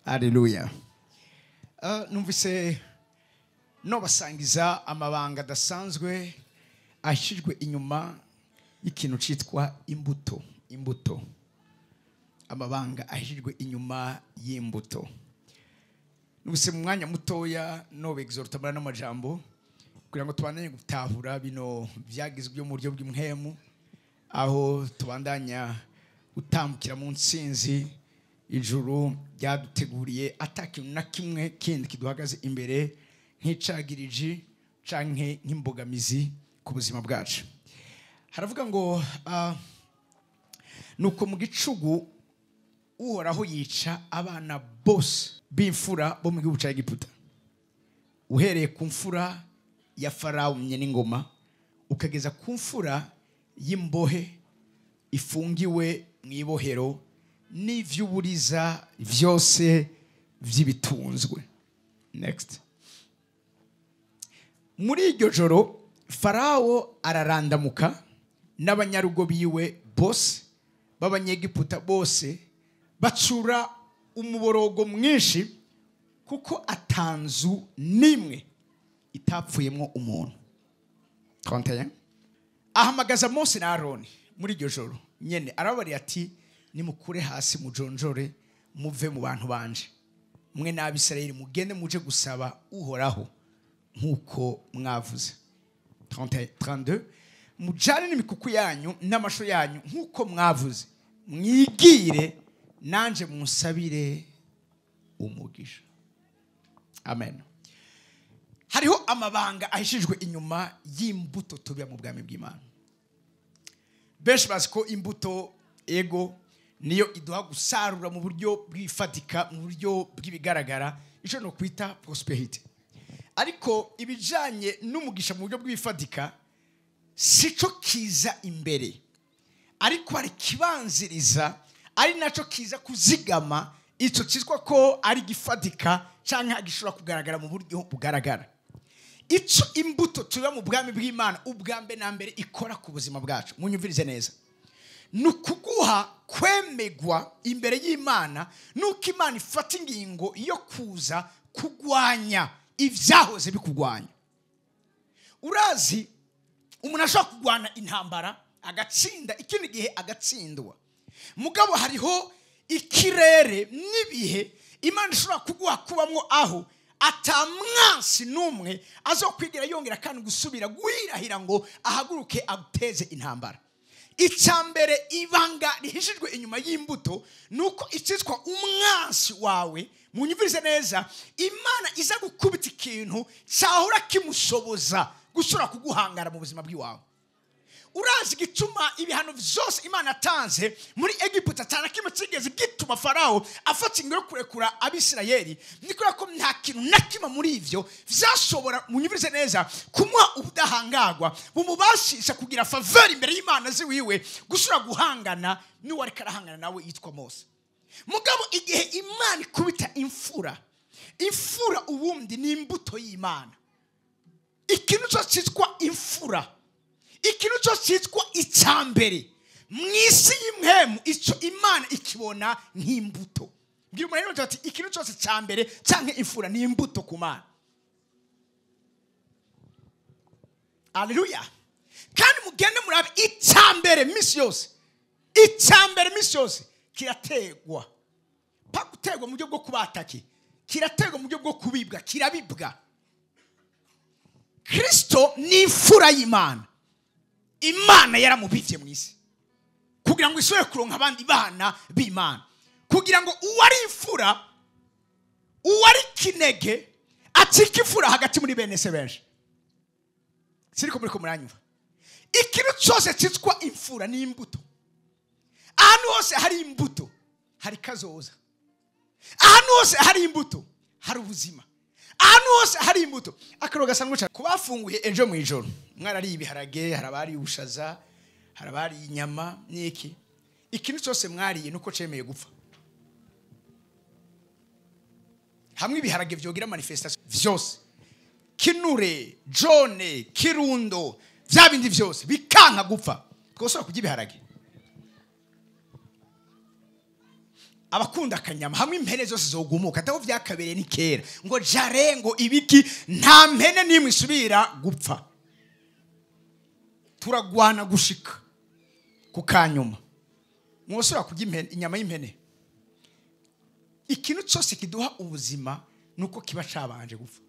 Haleluya. Numvise no basangiza amabanga adasanzwe ashijwe inyuma y'ikintu citwa imbuto. Amabanga ashijwe inyuma y'imbuto. Numvise mu mwanya mutoya no begizortamana n'amajambo kugira ngo tubandanye gutahura bino vyagizwe byo mu buryo bw'imhemu, aho tubandanya gutambukira mu nsinzi ijuru ryaduteguriye atakintu na kimwe kindi kiduhagaze imbere nk'icagiriji canke nk'imbogamizi ku buzima bwacu. Haravuga ngo nuko mu gicugu uhoraho yica abana bose b'imfura bo mu gihugu ca Egiputa, uhereye ku mfura ya Farawo n'ingoma ukageza ku mfura y'imbohe ifungiwe mu ibohero n'ivyuburiza vyose vy'ibitunzwe. Next. Muri iryo joro Farawo ararandamuka n'abanyarugo biwe bose b'Abanyegiputa bose bacura umuborogo mwinshi kuko atanzu nimwe itapfuyemwo umuntu. 31. Ahamagaza Mose na Aroni muri iryo joro nyene arabari ati nimukure hasi mujonjore muve mu bantu banje, mwe n'Abisirayeli mugende muje gusaba uhoraho nkuko mwavuze. 32. Mujane n'imikuku yanyu n'amasho yanyu nkuko mwavuze, mwigire nanje munsabire umugisha. Amen. Hariho amabanga ahishijwe inyuma y'imbuto tubya mu bwami bw'Imana. Benshi bazi ko imbuto ego niyo iduha gusarura mu buryo bw'ifatika, mu buryo bw'ibigaragara, ico no kwita prosperity. Ariko ibijanye n'umugisha mu buryo bw'ifatika sico kiza imbere, ariko ari kibanziriza, ari naco kiza kuzigama ico cyitwa ko ari gifatika canke agishobora kugaragara mu buryo bugaragara. Ico imbuto tuba mu bwami bw'Imana ubwambe na mbere ikora ku buzima bwacu, munyumvirize neza, nukuguha kwemegwa imbere y'Imana, nuko Imana ifata ingingo yo kuza kugwanya ivyahoze bikugwanya. Urazi umuntu ashobora kugwana intambara agatsinda, ikindi gihe agatsindwa, mugabo hariho ikirere n'ibihe Imana ishobora kuguha kubamwo aho atamwansi numwe azokwigira yongera kandi gusubira guhirahira ngo ahaguruke aguteze intambara. Icambere ibanga rihishijwe inyuma y'imbuto nuko icitwa umwansi wawe, munyumvirize neza, Imana iza gukubita ikintu cyahura kimushoboza gusura kuguhangara mu buzima bw'iwawe. Urazi gituma ibihano vyose Imana atanze muri Egiputa atana kimwe kigeze gituma Farawo afata ingo yo kurekura Abisirayeli, nikora ko nta kintu na kimwe muri ivyo vyashobora, munyumvirize neza, kumwa ubudahangagwa bumubashisha kugira faveur imbere y'Imana ziwiwe gusura guhangana n'uwari karahangana nawe yitwa Mose. Mugabo igihe Imana ikubita imfura ubundi ni imbuto y'Imana. Ikintu cyo cyitwa imfura, ikintu cyo cyitwa icambere mwisi y'imhemu, ico Imana ikibona nk'imbuto. Ngira umuntu ati ikintu cyose cyambere canke imfura ni imbuto ku Mana. Haleluya. Kandi mugende murabe icambere misi yose, icambere misi yose kirategwa. Pa gutegwa mu buryo bwo kubataki, kirategwa mu buryo bwo kubibwa, kirabibwa. Kristo ni imfura y'Imana. Imana yaramubivye mu isi kugira ngo isore kuronka abandi bana b'Imana, kugira ngo uwari imfura, uwari kinege atike imfura hagati muri bene se benshi. Siriko muri ko muranyumva? Ikintu cyose cyitwa imfura ni imbuto. Ahantu hose hari imbuto hari kazoza, ahantu hose hari imbuto hari ubuzima, ahantu hose hari imbuto. Akaroga sango cyane kubafunguye ejo mu ijoro, mwarari ibiharage, harabari ubushaza, harabari inyama n'iki. Ikintu cyose mwariye nuko cemeye gupfa. Hamwe ibiharage vyogira manifestation vyose, kinure, jone, kirundo, vyabindi vyose bikanka gupfa. Twosora kujya ibiharage. abakunda akanyama hamwe impene zose zogumuka ataho vyakabereye ni kera ngo jarengo ibiki nta mpene nimwe isubira gupfa turagwana gushika ku kanyuma mwosura kurya impene inyama y'impene ikintu cyose kiduha ubuzima nuko kiba cabanje gupfa.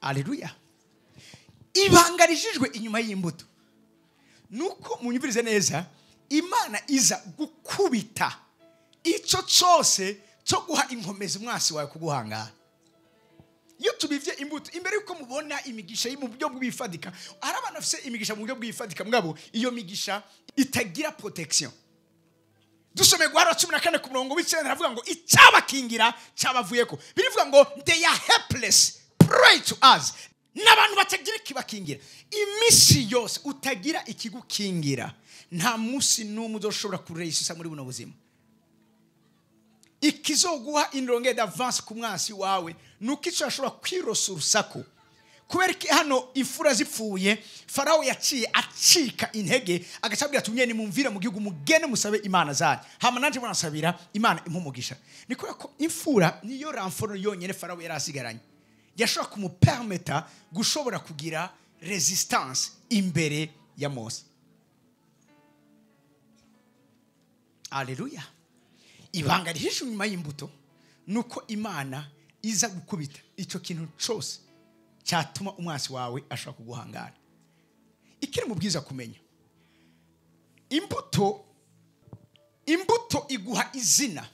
Haleluya. Ibanga rijijwe inyuma y'imbuto nuko munyumvirize neza Imana iza gukubita ico cyose cyo guha inkomezi umwasi wawe kuguhangara. Iyo tubivye imbuto imbere yuko mubona imigisha mu buryo bw'ifadika ari abantu afise imigisha mu buryo bw'ifadika mugabo iyo migisha itagira protection. Dusome Guhara 14:9 haravuga ngo icyabakingira cyabavuyeko birivuga ngo they are helpless pray to us. N'abantu batagira ikibakingira imisi yose utagira ikigukingira nta musi n'umwe uzoshobora kureisisa muri buno buzima. Ikizoguha indonge d'avance ku mwasi wawe nuko ico ashobora kwirosa urusaku kubera ki hano imfura zipfuye Farao yaciye acika intege agacabwira tumye ni mumvira mu gihugu mugene musabe imana zanyu hama nanje mwanasabira imana impumugisha. Nikora ko imfura niyo ramforo yonyene Farao yarasigaranye yashobora kumupermeta gushobora kugira resistance imbere ya Mose. Haleluya. Ibanga rihishe nyuma y'imbuto nuko Imana iza gukubita ico kintu cyose cyatuma umwasi wawe ashaka kuguhangara. Ikiri mu bwiza kumenya imbuto iguha izina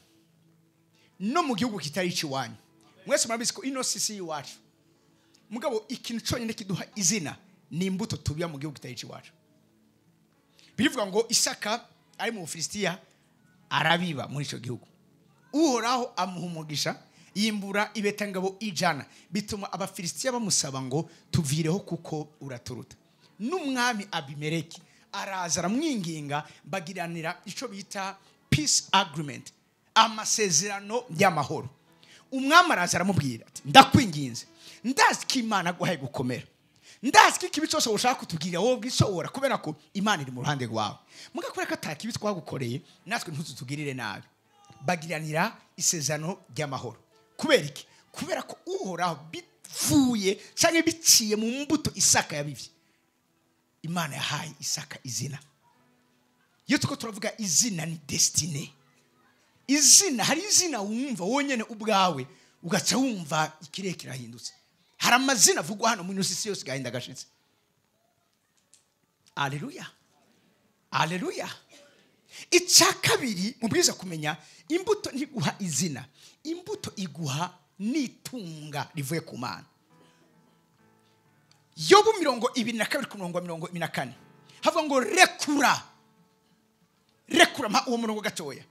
no mu gihugu kitari ciwanyu. Mwese murabizi ko ino sisi yiwacu mugabo ikintu cyonyine kiduha izina ni imbuto tubiya mu gihugu kitari ciwacu. Birivuga ngo Isaka ari mu Filistia arabiba muri ico gihugu. Uhoraho amuhumugisha yimbura ibetangabo ijana bituma abafilistia bamusaba ngo tuvireho kuko uraturuta. N'umwami Abimeleki araza aramwinginga bagiranira ico bita peace agreement amasezerano y'amahoro. Umwami araza aramubwira ati ndakwinginze ndazi ko Imana guhaye gukomera ndazi ko ikibi cyose ushaka kutubwira wowe bwishobora kubera ko Imana iri mu ruhande rwawe mugakora ko atakibi twagukoreye natwe ntutugirire nabi. Bagiranira isezerano ry'amahoro kubera iki? Kubera ko Uhoraho bivuye cyangwa biciye mu mbuto Isaka yabivye. Imana yahaye Isaka izina. Iyo tuko turavuga izina ni destiny. Izina hari izina wumva wonyene ubwawe ugaca wumva ikirere kirahindutse. Hari amazina avugwa hano mu isi yose gahinda gashitse. Haleluya. Haleluya. Icyakabiri mubwiza kumenya imbuto ntiguha izina. Imbuto iguha nitunga rivuye ku Mana. Yobu 22:24 havuga ngo rekura mpa uwo murongo gatoya.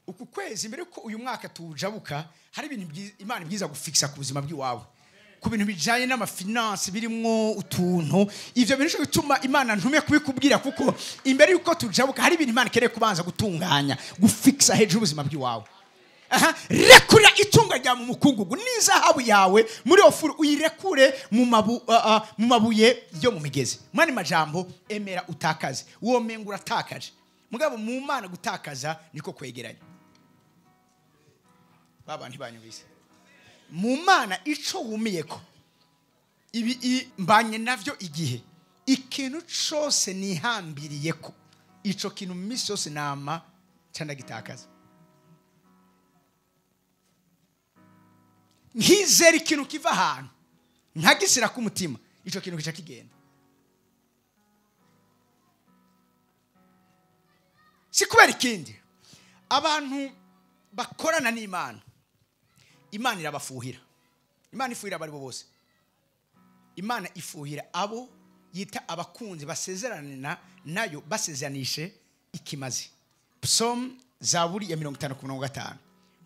Uku kwezi mbere ko uyu mwaka tujabuka hari ibintu Imana ibwiza gufixa ku buzima bw'iwawe ku bintu bijanye n'amafinance birimwo utuntu ivyo bintu bituma Imana ntume kubikubwira kuko imbere yuko tujabuka hari ibintu Imana ikeneye kubanza gutunganya gufixa hejuru ubuzima bw'iwawe. Rekura itunga rya mu mukungugu n'izahabu yawe muri ofuru uyirekure mu mabuye yo mu migezi. Mani majambo emera utakaze uwo mengura takaje mugabo mu Mana gutakaza niko kwegeranya. Baba ntibanyubise mu Mana ico wumiyeko ibi mbanye navyo igihe ikintu cyose nihambiriyeko ico kintu misi yose nama cyanda gitakaza. Nkizera ikintu kiva ahantu nkagisira ku mutima ico kintu kica kigenda. Si kubera ikindi abantu bakorana n'Imana Imana irabafuhira. Imana ifuhira bari bose. Imana ifuhira abo yita abakunzi basezerana nayo basezeranije ikimazi. Psalm Zaburi ya 55:5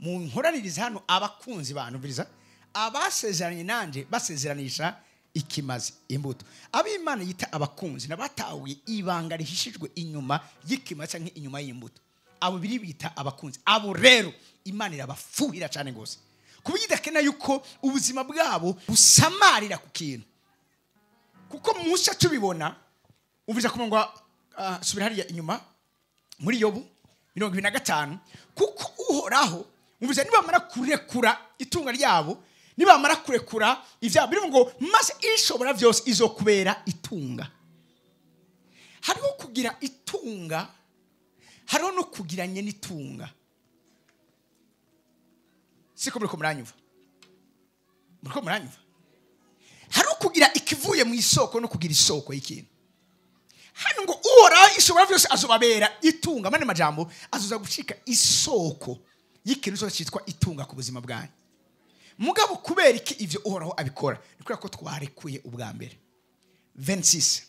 mu nkoraniriza hano abakunzi bantu biriza abasezeranye nanje basezeranisha ikimazi imbuto. Ab'Imana yita abakunzi nabatawe ibanga rihishijwe inyuma y'ikimazi canke inyuma y'imbuto. Abo biri bita abakunzi. Abo rero Imana irabafuhira cyane gose. Kubidakena yuko ubuzima bwabo busamarira ku kintu. Kuko musha tubibona umvise kumengwa subira hariya inyuma muri Yobu 25 kuko uhoraho muvuze nibamara kurekura itunga ryabo nibamara kurekura ivya biri ngo maze ishobora byose izokubera itunga. Hariho kugira itunga, hariho no kugiranye n'itunga. Siko muriko muranyumva? Muriko muranyumva? Hariho kugira ikivuye mu isoko no kugira isoko y'ikintu. Hano ngo uhoraho ishobora byose azobabera itunga, mane majambo azoza gushika isoko y'ikintu cyose cyitwa itunga ku buzima bwanyu. Mugabo kubera iki ivyo uhoraho abikora? Nikora ko twarekuye ubwa mbere. 26.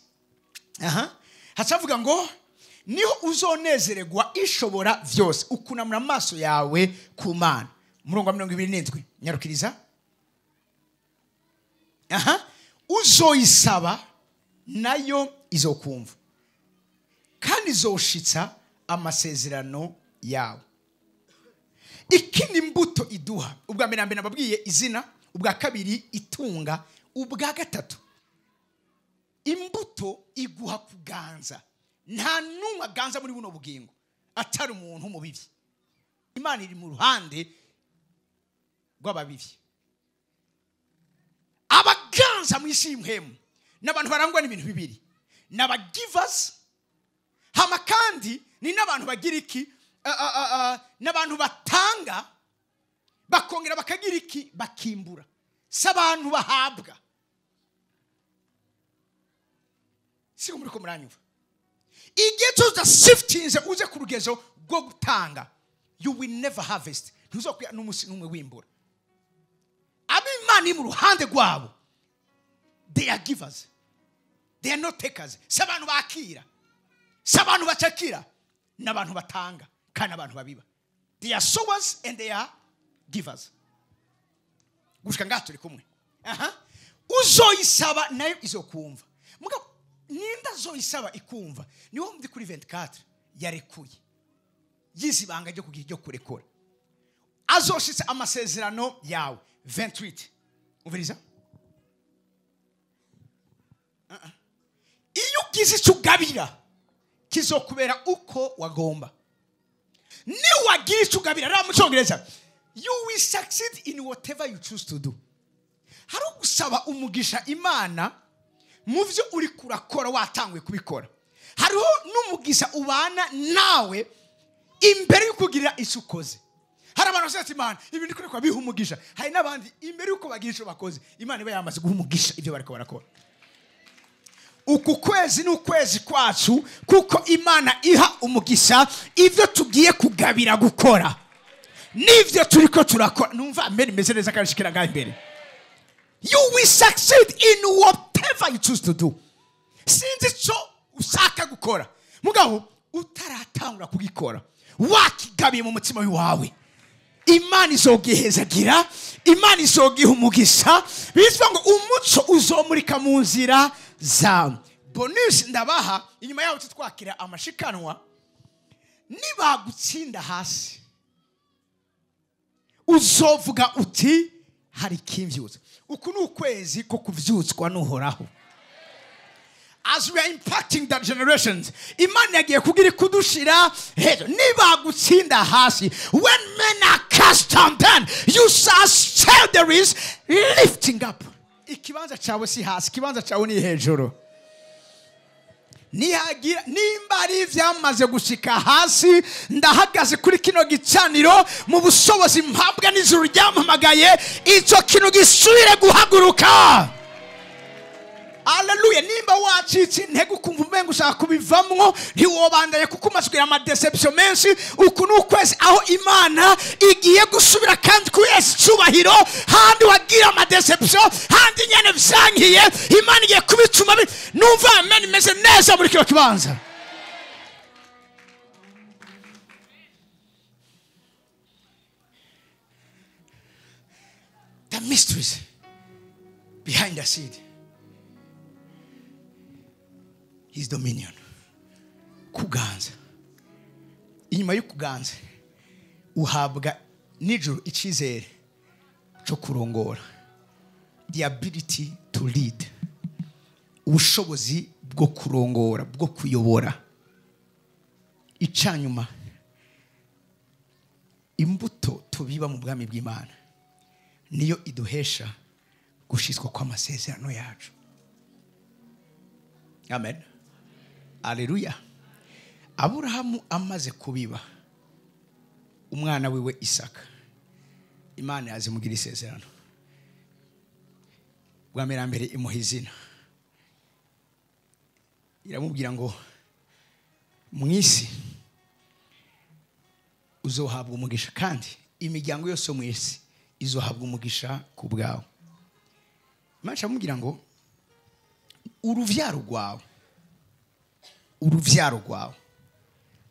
Hacavuga ngo niho uzonezererwa ishobora vyose ukunamura amaso yawe ku Mana. Murongo wa 27 nyarukiriza. Uzoyisaba nayo izokumva kandi izoshitsa amasezerano yawe. Iki ni imbuto iduha. Ubwa mbere nababwiye izina, ubwa kabiri itunga, ubwa gatatu imbuto iguha kuganza. Nta numwe aganza muri buno bugingo atari umuntu mu bibi. Imana iri mu ruhande rw'ababibi. Abaganza mu isi y'imhemu n'abantu barangwa n'ibintu bibiri. N'abagivers hama kandi ni n'abantu bagira iki n'abantu batanga bakongera bakagira iki bakimbura. S'abantu bahabwa. Siko muri ko muranyumva? Igihe tuza shiftinze uze ku rugezo rwo gutanga, you will never harvest. Ntuzokwiya n'umusi n'umwe wimbura. Abimana mu ruhande rwabo, they are givers, they are not takers. S'abantu bakira, s'abantu bacakira, n'abantu batanga kandi abantu babiba. They are sowers and they are givers. Gushika ngato turi kumwe. Uzoyisaba nayo izokumva. Mugabo ninda zoyisaba ikumva niwo ndi kuri 24 yarekuye yizibanga ryo kugira ryo kurekora. Azoshitsa amasezerano yawe 28. Umviriza? Iyo ugize icyo ugabira kizokubera uko wagomba. Ni wagira icyo ugabira ra mu Cyongereza, you will succeed in whatever you choose to do. Hari gusaba umugisha Imana mu byo uri kurakora watangwe kubikora. Hariho n'umugisha ubana nawe imbere y'ukugirira icyo ukoze. Hari abantu bose Imana ibindi kuri kwa biha umugisha. Hari n'abandi imbere y'uko bagira icyo bakoze Imana iba yamaze guha umugisha ibyo bariko barakora. Uku kwezi ni ukwezi kwacu kuko Imana iha umugisha ivyo tugiye kugabira gukora. Nivyo turiko turakora. Numva amen meze neza karishikira ngaho imbere. You will succeed in whatever you choose to do. Sinzi cyo ushaka gukora. Mugabo utaratangura kugikora. Wakigabiye mu mutima wawe. Imana izogihezagira, Imana izogiha umugisha. Bizwa ngo umuco uzomurika mu nzira zawe. Bonus ndabaha inyuma yaho twakira amashikanwa. Nibagutsinda hasi, uzovuga uti hari kimvyutse. Uku ni ukwezi ko kuvyutswa n'uhoraho. As we are impacting that generations, Imana yagiye kugira kudushira hejo. Nibagutsinda hasi, when men are cast down, then you shall say there is lifting up. Ikibanza cyawe si hasi, ikibanza cyawe ni hejuru. Nihagira nimba ari vyamaze gushika hasi, ndahagaze kuri kino gicaniro mu bushobozi mpabwa n'ijuru ryampamagaye, ico kino gisubire guhaguruka. Hallelujah. Nimba wacitse intege ukumva umengo ushaka kubivamwo, ntiwobandanye kuko umasubira ama deception menshi. Uku ni ukwezi aho Imana igiye gusubira kandi kuyesa icubahiro. Handi wagira ama deception, handi nyene vyankiye, Imana igiye kubicuma. Numva amen meze neza muri kino kibanza. The mysteries behind the seed. His dominion. Kuganza. Inyuma y'ukuganza uhabwa nijoro icizere cyo kurongora. The ability to lead. Ubushobozi bwo kurongora, bwo kuyobora. icanyuma imbuto tubiba mu bwami bw'Imana niyo iduhesha gushitswa kw'amasezerano yacu. Amen. Haleluya. Aburahamu amaze kubiba umwana wiwe Isaka, Imana yazimugira isezerano. Bwa mbere imuha izina, iramubwira ngo mwisi uzohabwa umugisha kandi imiryango yose mu isi izohabwa umugisha ku bwawe. Imana iramubwira ngo uruvyaro rwawe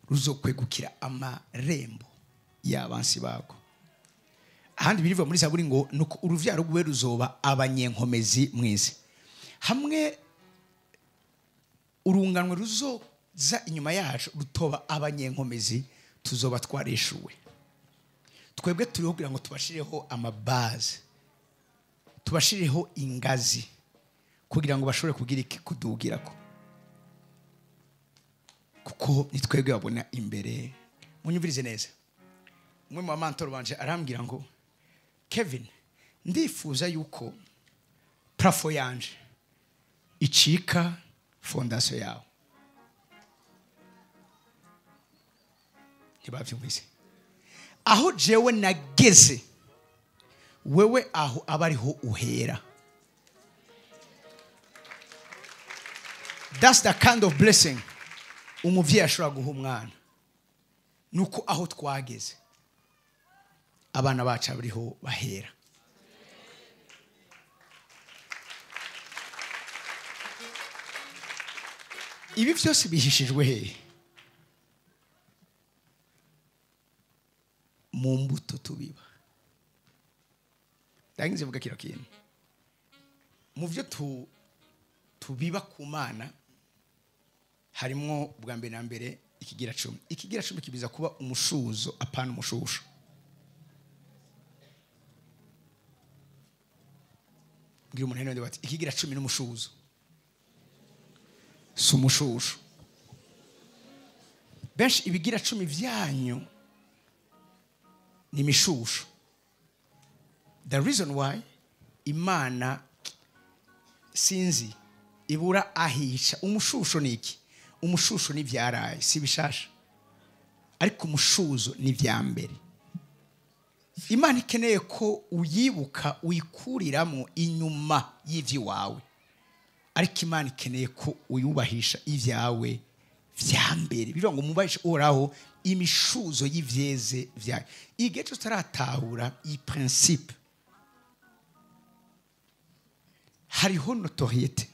ruzokwegukira amarembo y'abansi bako. Ahandi biriva muri Zaburi ngo nuko uruvyaro rwe ruzoba abanyenkomezi mwisi. Hamwe urunganwe ruzoza inyuma yacu rutoba abanyenkomezi, tuzoba twareshuwe. Twebwe turiho kugira ngo tubashireho amabaze, tubashireho ingazi kugira ngo bashobore kugira iki kudugirako, kuko nitwebwe babona imbere. Munyumvirize neza, umwe mu bamantoro banje arambwira ngo Kevin, ndifuza yuko plafo yanje icika fondation yawe. Ntibavyumvise aho jewe nageze, wewe aho abariho uhera. That's the kind of blessing umuvyeyi ashobora guha umwana, nuko aho twageze abana bacu abariho bahera. Ibi byose bihishijwe hehe? Mu mbuto tubiba. Ndaginze vuga kino kintu, mu byo tubiba ku Mana harimo bwa mbere na mbere ikigira 10. Ikigira 10 kibiza kuba umushuzo apana umushusho. Ngira umuntu hano bati ikigira 10 n'umushuzo, si umushusho. Benshi ibigira 10 vyanyu ni mishusho. The reason why Imana sinzi ibura ahisha umushusho niki? Umushusho ni vyaraye si bishasha, ariko umushuzo ni vya mbere. Imana ikeneye ko uyibuka uyikuriramo inyuma y'ivyi wawe, ariko Imana ikeneye ko uyubahisha ivyawe vya mbere. Bivuga ngo mubahisha oraho imishuzo y'ivyeze vyawe. Igihe tutaratahura iyi principe, hariho notoriete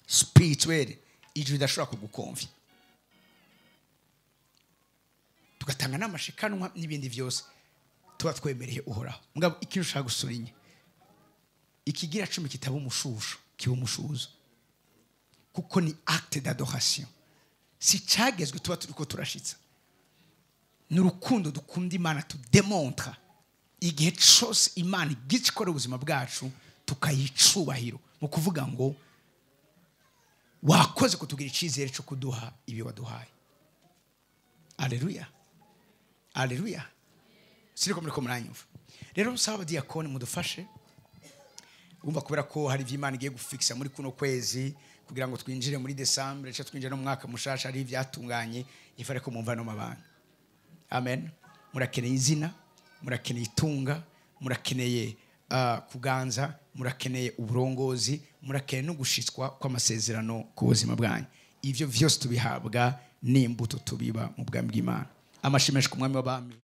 spirituelle ijuru idashobora kugukonvya, tugatanga n'amashikanwa n'ibindi vyose tuba twemereye uhoraho. Mugabo ikintu ushaka gusurinye, ikigira 10 kitaba umushusho kiba umushuzo, kuko ni acte d'adoration. Si cagezwe tuba turiko turashitsa, n'urukundo dukunda Imana tudemontra igihe cyose Imana igikora ubuzima bwacu tukayicubahiro, mu kuvuga ngo wakoze kutugira icizere cyo kuduha ibi waduhaye. Haleluya, haleluya. Siriko muri ko muranyumva. Rero nsaba diakoni mudufashe umva, kubera ko hari vy'Imana igiye gufixa muri kuno kwezi kugira ngo twinjire muri December, cyo twinjire no mwaka mushasha, ari ivyatunganye ifare ko mumva no mabanga. Amen. Murakeneye izina, murakeneye itunga, murakeneye kuganza, murakeneye uburongozi, murakeneye no gushitswa kw'amasezerano ku buzima bwanyu. Ivyo vyose tubihabwa n'imbuto tubiba mu bwami bw'Imana. Amashimeje ku mwami w'abami.